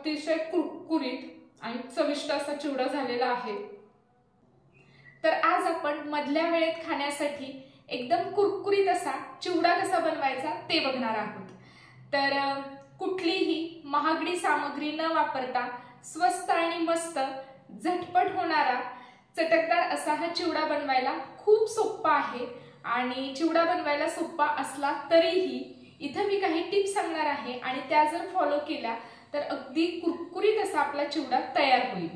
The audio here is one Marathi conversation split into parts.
अतिशय कुरकुरीत आणि चविष्ट असा चिवडा झालेला आहे। तर आज आपण मधल्या वेळेत खाण्यासाठी एकदम कुरकुरीत असा चिवडा कसा बनवायचा ते बघणार आहोत। तर कुठलीही महागडी सामग्री न वापरता स्वस्त आणि मस्त झटपट होणारा चटकदार असा हा चिवडा बनवायला खूप सोपा आहे। आणि चिवडा बनवायला सोपा असला तरीही इथे मी काही टिप्स सांगणार आहे आणि त्या जर फॉलो केल्या तर अगदी कुरकुरीत असा आपला चिवडा तयार होईल।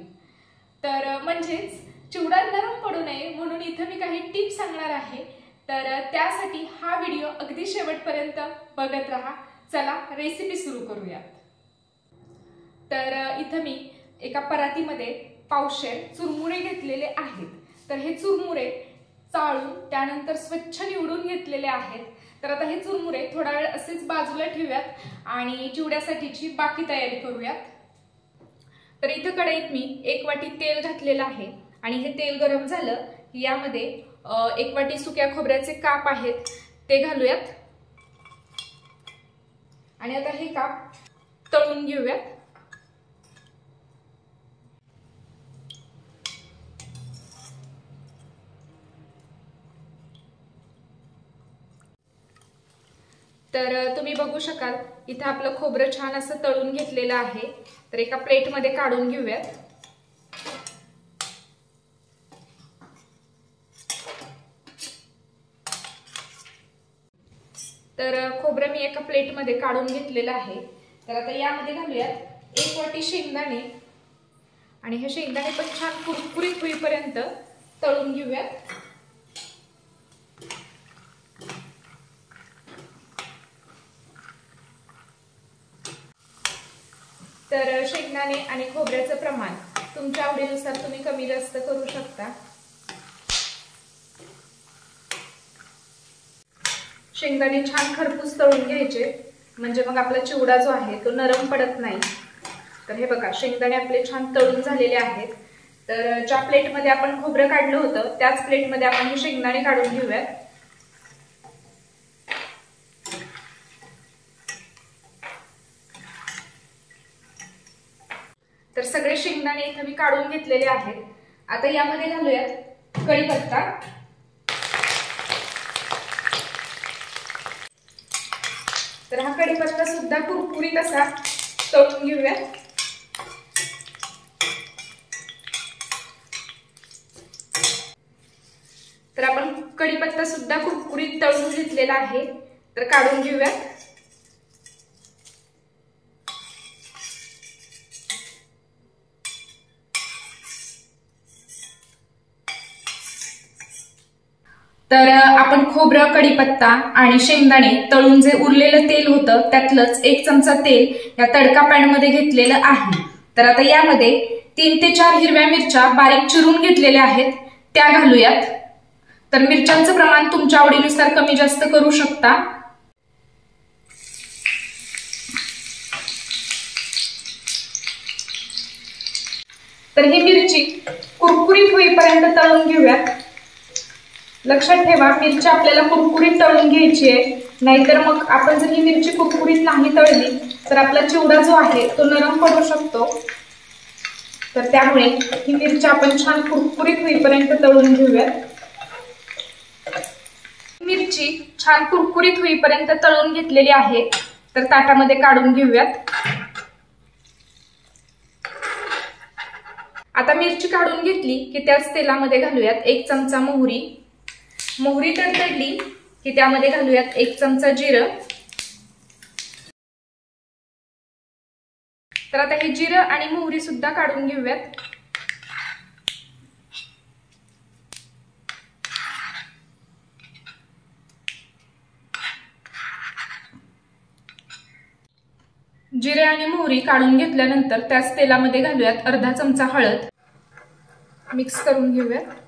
तर म्हणजेच चिवडा नरम पडू नये म्हणून इथे मी काही टिप्स सांगणार आहे। तर त्यासाठी हा व्हिडिओ अगदी शेवटपर्यंत बघत राहा। चला रेसिपी सुरू करूयात। तर इथे मी एका परातीमध्ये पावशेर चुरमुरे घेतलेले आहेत। तर हे चुरमुरे चाळून त्यानंतर स्वच्छ निवडून घेतलेले आहेत। तर आता हे चुरमुरे थोडा वेळ असेच बाजूला ठेवूयात आणि चिवड्यासाठीची बाकी तयारी करूयात। तर इथे कढईत मी 1 वाटी तेल घातलेलं आहे आणि हे तेल गरम झालं की यामध्ये 1 वाटी सुक्या खोबऱ्याचे काप आहेत ते घालूयात आणि आता हे काप तळून घेऊयात। तर तुम्ही बघू शकाल इथे आपलं खोबरं छान असं तळून घेतलेलं आहे। तर एका प्लेटमध्ये काढून घेऊयात। तर खोबरं मी एका प्लेटमध्ये काढून घेतलेलं आहे। तर आता यामध्ये घालूयात 1 वाटी शेंगदाणे आणि हे शेंगदाणे पण छान कुरकुरीत होईपर्यंत तळून घेऊयात। तर शेंगदाणे आणि खोबऱ्याचं प्रमाण तुमच्या आवडीनुसार तुम्ही कमी जास्त करू शकता। शेंगदाणे छान खरपूस तळून घ्यायचे म्हणजे मग आपला चिवडा जो आहे तो नरम पडत नाही। तर हे बघा शेंगदाणे आपले छान तळून झालेले आहेत। तर ज्या प्लेटमध्ये आपण खोबरं काढलं होतं त्याच प्लेटमध्ये आपण हे शेंगदाणे काढून घेऊयात। तर सगळे शेंगदाणे इथे मी काढून घेतलेले आहेत। आता यामध्ये घालूयात कढीपत्ता, तर हा कढीपत्ता सुद्धा कुरकुरीत असा तळून घेऊयात। तर आपण कढीपत्ता सुद्धा कुरकुरीत तळून घेतलेला आहे तर काढून घेऊयात। तर आपण खोबरं, कढीपत्ता आणि शेंगदाणे तळून जे उरलेलं तेल होतं त्यातलंच 1 चमचा तेल या तडका पॅन मध्ये घेतलेलं आहे। तर आता यामध्ये 3 ते 4 हिरव्या मिरच्या बारीक चिरून घेतलेल्या आहेत त्या घालूयात। तर मिरच्यांचं प्रमाण तुमच्या आवडीनुसार कमी जास्त करू शकता। तर ही मिरची कुरकुरीत होईपर्यंत तळून घेऊयात। लक्षात ठेवा मिरची आपल्याला कुरकुरीत तळून घ्यायची आहे, नाहीतर मग आपण जर ही मिरची कुरकुरीत नाही तळली तर आपला चिवडा जो आहे तो नरम पडू शकतो। तर त्यामुळे ही मिरची आपण छान कुरकुरीत होईपर्यंत तळून घेऊयात। मिरची छान कुरकुरीत होईपर्यंत तळून घेतलेली आहे तर ताटामध्ये काढून घेऊयात। आता मिरची काढून घेतली की त्याच तेलामध्ये घालूयात 1 चमचा मोहरी। मोहरी तडतडली की त्यामध्ये घालूयात 1 चमचा जिरं। तर आता हे जिरं आणि मोहरी सुद्धा काढून घेऊयात। जिरे आणि मोहरी काढून घेतल्यानंतर त्याच तेलामध्ये घालूयात अर्धा चमचा हळद। मिक्स करून घेऊयात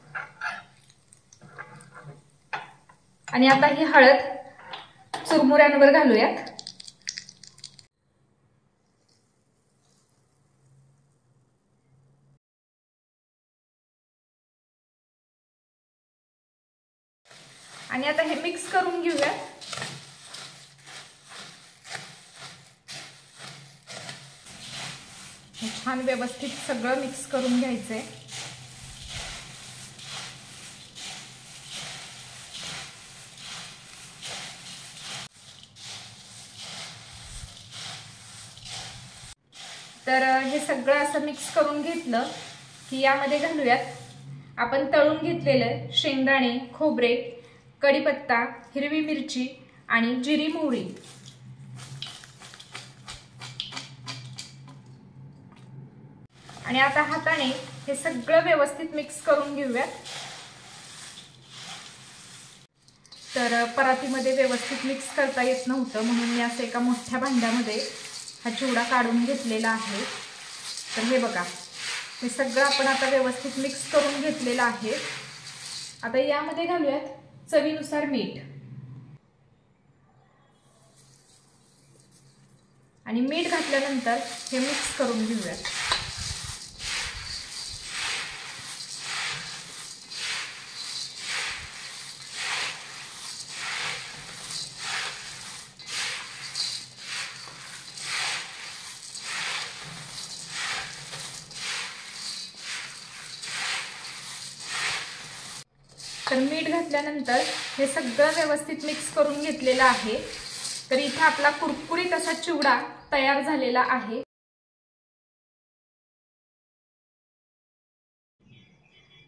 आणि आता ही हळद चुरमुऱ्यांवर घालूयात। आणि आता हे मिक्स करून घेऊया। हे छान व्यवस्थित सगळं मिक्स करून घ्यायचंय। तर हे सगळं असं मिक्स करून घेतलं की यामध्ये घालूयात आपण तळून घेतलेलं शेंगदाणे, खोबरे, कढीपत्ता, हिरवी मिरची आणि जिरी मोहरी। आणि आता हाताने हे सगळं व्यवस्थित मिक्स करून घेऊयात। तर परातीमध्ये व्यवस्थित मिक्स करता येत नव्हतं म्हणून मी असं एका मोठ्या भांड्यामध्ये हा चिवडा काढून घेतलेला आहे। तर हे बघा, हे सगळं आपण आता व्यवस्थित मिक्स करून घेतलेलं आहे। आता यामध्ये घालूयात चवीनुसार मीठ। आणि मीठ घातल्यानंतर हे मिक्स करून घेऊयात। तर मीठ घातल्यानंतर हे सगळं व्यवस्थित मिक्स करून घेतलेलं आहे। तर इथे आपला कुरकुरीत असा चिवडा तयार झालेला आहे।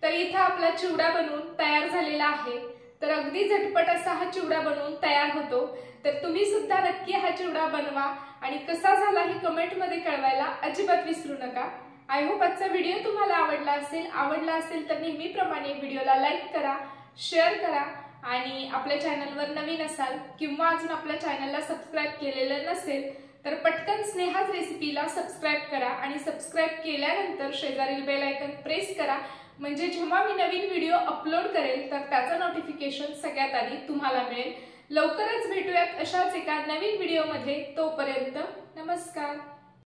तर इथे आपला चिवडा बनवून तयार झालेला आहे। तर अगदी झटपट असा हा चिवडा बनवून तयार होतो। तर तुम्ही सुद्धा नक्की हा चिवडा बनवा आणि कसा झाला हे कमेंट मध्ये कळवायला अजिबात विसरू नका। आय होप आजचा व्हिडिओ तुम्हाला आवडला असेल तर नेहमीप्रमाणे व्हिडिओला लाईक करा, शेअर करा आणि आपल्या चॅनलवर नवीन असाल किंवा अजून आपल्या चॅनलला सबस्क्राइब केलेलं नसेल तर पटकन स्नेहाज रेसिपीला सबस्क्राइब करा आणि सबस्क्राइब केल्यानंतर शेजारील बेल आयकॉन प्रेस करा, म्हणजे जेव्हा मी नवीन व्हिडिओ अपलोड करेल तर त्याचं नोटिफिकेशन सगळ्यात आधी तुम्हाला मिळेल। लवकरच भेटूयात अशाच एका नवीन व्हिडिओमध्ये। तोपर्यंत नमस्कार।